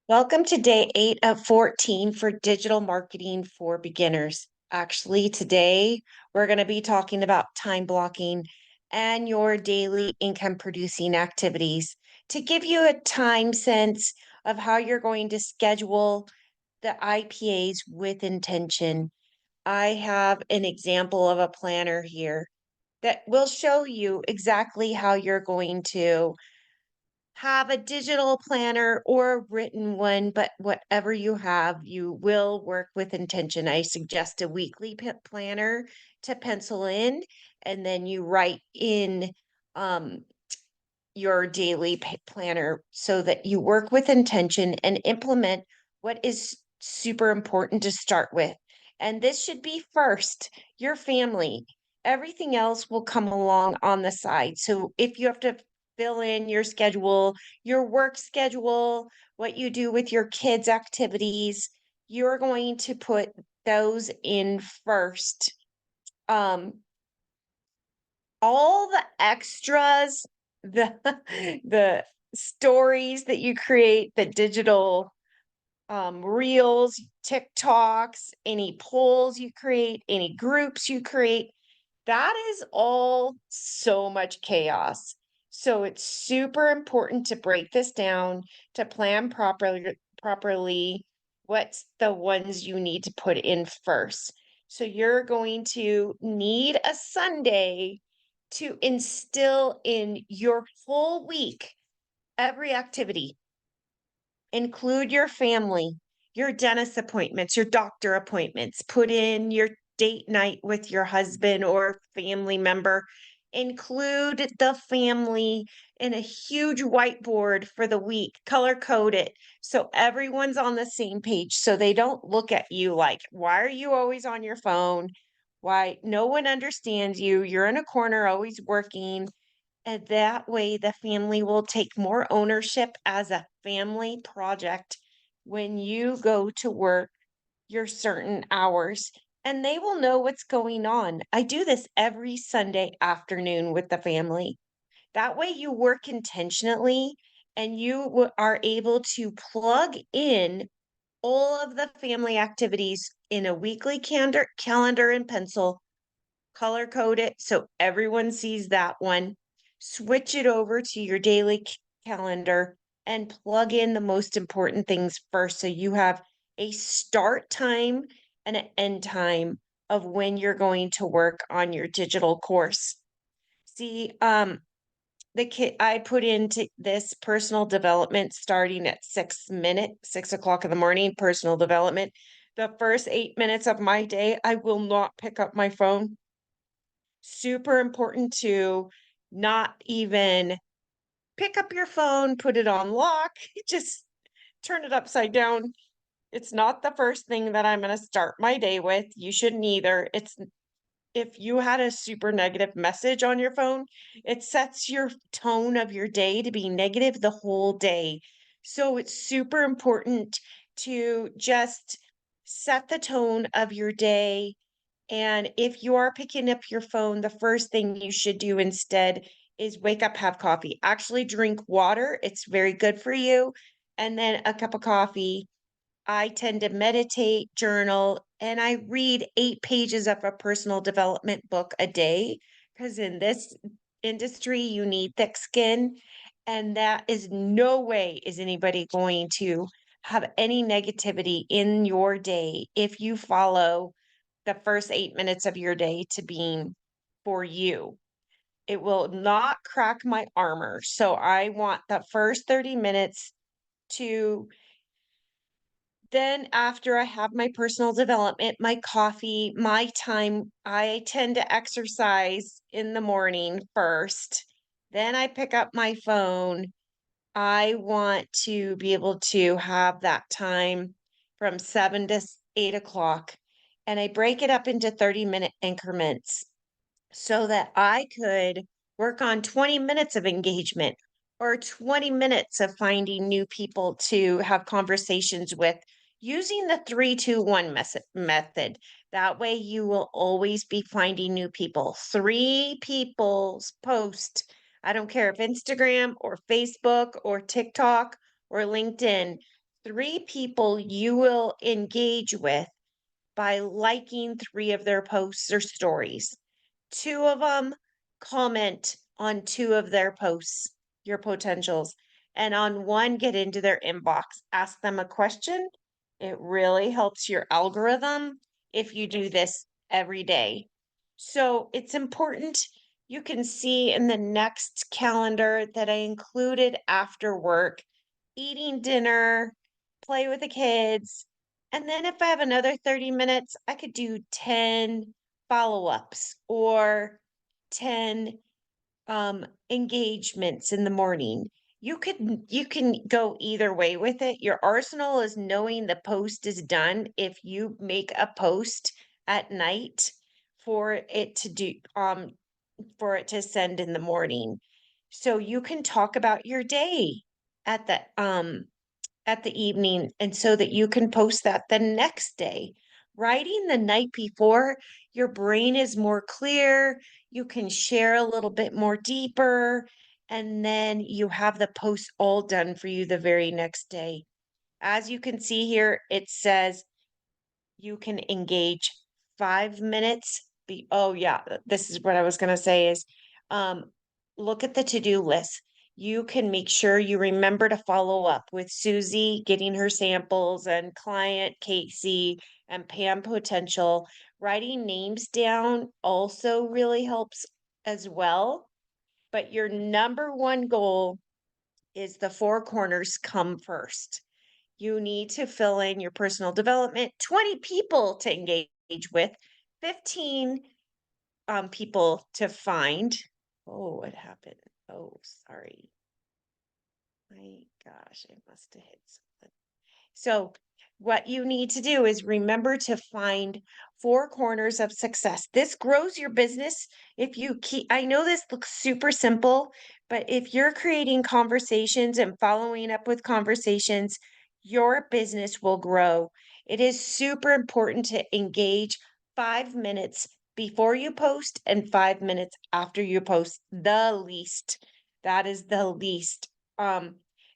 Welcome to day 8 of 14 for digital marketing for beginners. Actually, today we're going to be talking about time blocking and your daily income producing activities to give you a time sense of how you're going to schedule the IPAs with intention. I have an example of a planner here that will show you exactly how you're going to have a digital planner or a written one, but whatever you have, you will work with intention. I suggest a weekly planner to pencil in, and then you write in um, your daily planner so that you work with intention and implement what is super important to start with. And this should be first, your family. Everything else will come along on the side. So if you have to fill in your schedule, your work schedule, what you do with your kids' activities, you're going to put those in first. Um, all the extras, the the stories that you create, the digital reels, TikToks, any polls you create, any groups you create, that is all so much chaos. So it's super important to break this down, to plan properly what's the ones you need to put in first. So you're going to need a Sunday to instill in your whole week every activity. Include your family, your dentist appointments, your doctor appointments. Put in your date night with your husband or family member. Include the family in a huge whiteboard for the week. Color code it so everyone's on the same page so they don't look at you like, why are you always on your phone? Why no one understands you? You're in a corner always working. And that way, the family will take more ownership as a family project when you go to work your certain hours, and they will know what's going on. I do this every Sunday afternoon with the family. That way, you work intentionally and you are able to plug in all of the family activities in a weekly calendar and pencil, color code it so everyone sees that one, switch it over to your daily calendar, and plug in the most important things first so you have a start time and an end time of when you're going to work on your digital course. See, the kid I put into this personal development starting at 6 o'clock in the morning, personal development. The first 8 minutes of my day, I will not pick up my phone. Super important to not even pick up your phone, put it on lock, just turn it upside down. It's not the first thing that I'm going to start my day with. You shouldn't either. It's if you had a super negative message on your phone, it sets your tone of your day to be negative the whole day. So it's super important to just set the tone of your day, and if you are picking up your phone, the first thing you should do instead is wake up, have coffee. Actually, drink water. It's very good for you. And then a cup of coffee. I tend to meditate, journal, and I read 8 pages of a personal development book a day because in this industry, you need thick skin. And that is no way is anybody going to have any negativity in your day if you follow the first 8 minutes of your day to being for you. It will not crack my armor. So I want the first 30 minutes to then after I have my personal development, my coffee, my time, I tend to exercise in the morning first. Then I pick up my phone. I want to be able to have that time from 7 to 8 o'clock. And I break it up into 30-minute increments so that I could work on 20 minutes of engagement or 20 minutes of finding new people to have conversations with using the 3-2-1 method. That way, you will always be finding new people. Three people's post. I don't care if Instagram or Facebook or TikTok or LinkedIn. 3 people you will engage with by liking 3 of their posts or stories. 2 of them comment on 2 of their posts, your potentials, and on 1 get into their inbox, ask them a question. It really helps your algorithm if you do this every day. So it's important. You can see in the next calendar that I included after work, eating dinner, play with the kids, and then if I have another 30 minutes, I could do 10 follow-ups or 10 engagements in the morning. You can go either way with it. Your arsenal is knowing the post is done if you make a post at night for it to do for it to send in the morning. So you can talk about your day at the evening and so that you can post that the next day. Writing the night before, your brain is more clear, you can share a little bit more deeper, and then you have the post all done for you the very next day. As you can see here, it says you can engage 5 minutes. Oh yeah, this is what I was gonna say is, um, look at the to-do list. You can make sure you remember to follow up with Susie, getting her samples, and client Casey and Pam potential. Writing names down also really helps as well. But your number one goal is the 4 corners come first. You need to fill in your personal development, 20 people to engage with, 15 people to find. Oh, what happened? Oh, sorry. My gosh, I must have hit something. So, what you need to do is remember to find 4 corners of success. This grows your business if you keep. I know this looks super simple, but if you're creating conversations and following up with conversations, your business will grow. It is super important to engage 5 minutes before you post and 5 minutes after you post, the least. That is the least.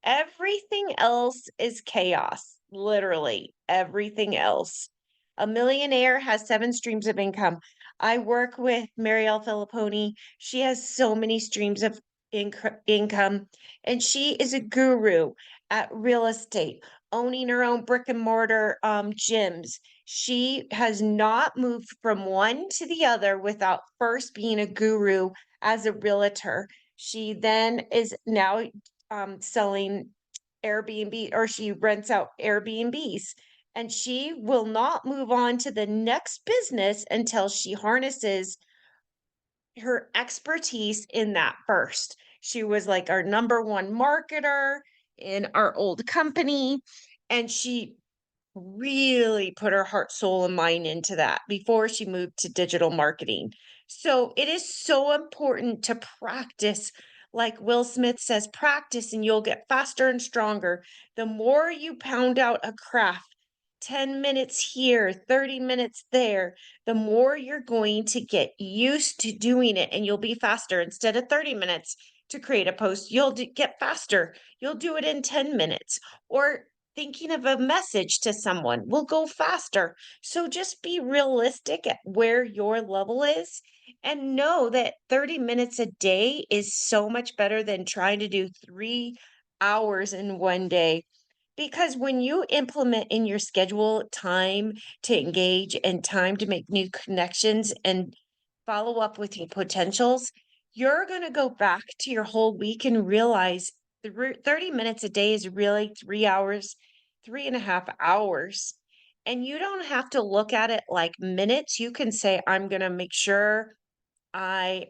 Everything else is chaos, literally everything else. A millionaire has 7 streams of income. I work with Marielle Filipponi. She has so many streams of income, and she is a guru at real estate, owning her own brick and mortar gyms. She has not moved from one to the other without first being a guru as a realtor. She then is now selling Airbnb, or she rents out Airbnbs, and she will not move on to the next business until she harnesses her expertise in that first. She was like our number one marketer in our old company, and she really put her heart, soul, and mind into that before she moved to digital marketing. So it is so important to practice. Like Will Smith says, practice and you'll get faster and stronger. The more you pound out a craft, 10 minutes here, 30 minutes there, the more you're going to get used to doing it and you'll be faster. Instead of 30 minutes to create a post, you'll get faster. You'll do it in 10 minutes. Or thinking of a message to someone will go faster. So just be realistic at where your level is and know that 30 minutes a day is so much better than trying to do 3 hours in one day. Because when you implement in your schedule time to engage and time to make new connections and follow up with your potentials, you're going to go back to your whole week and realize 30 minutes a day is really 3 hours, 3.5 hours. And you don't have to look at it like minutes. You can say, I'm going to make sure I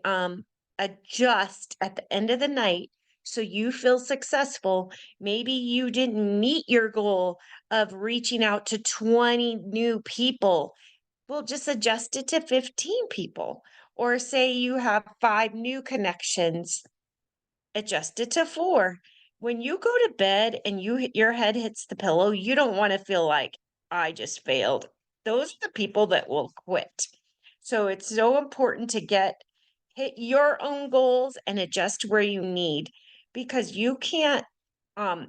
adjust at the end of the night so you feel successful. Maybe you didn't meet your goal of reaching out to 20 new people. Well, just adjust it to 15 people. Or say you have 5 new connections, adjust it to 4. When you go to bed and your head hits the pillow, you don't want to feel like I just failed. Those are the people that will quit. So it's so important to hit your own goals and adjust where you need, because you can't um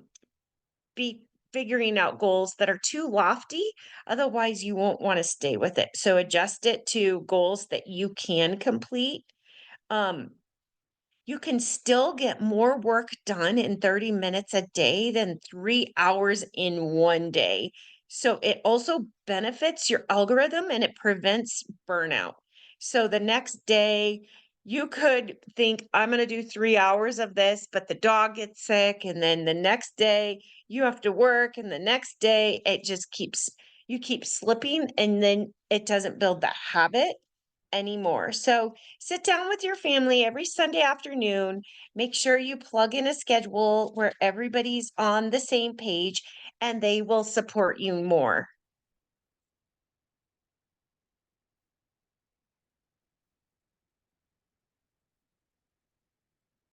be figuring out goals that are too lofty. Otherwise, you won't want to stay with it. So adjust it to goals that you can complete. Um, you can still get more work done in 30 minutes a day than 3 hours in one day. So it also benefits your algorithm and it prevents burnout. So the next day, you could think, I'm going to do 3 hours of this, but the dog gets sick. And then the next day, you have to work. And the next day, it just keeps, you keep slipping. And then it doesn't build the habit anymore. So sit down with your family every Sunday afternoon. Make sure you plug in a schedule where everybody's on the same page and they will support you more.